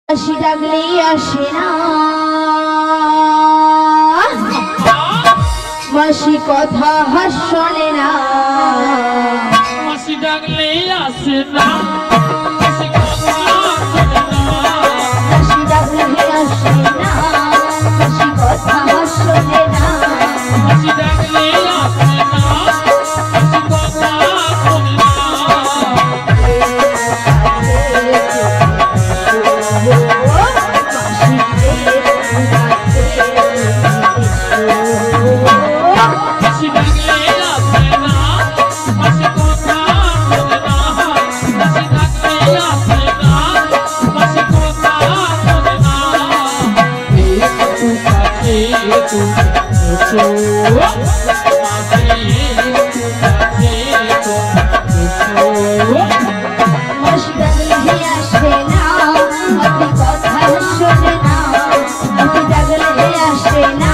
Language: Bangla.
হাসি ডাকলেই আসে না, মাসি কথা শোনে না। মাসি ডাকলেই আসে না, হাসি ডাকলেই আসে না, মাসি কথা শোনে না। মাসি ডাকলেই আসে না, মাসি কথা শোনে না। মাসি ডাকলেই আসে না, মাসি কথা শোনে না। মাসি ডাকলেই আসে না, মাসি কথা শোনে না। একটু কাছে একটু এসো, মাসি একটু কাছে একটু এসো। মাসি ডাকলেই আসে না, মাসি কথা শোনে না। মাসি ডাকলেই আসে না,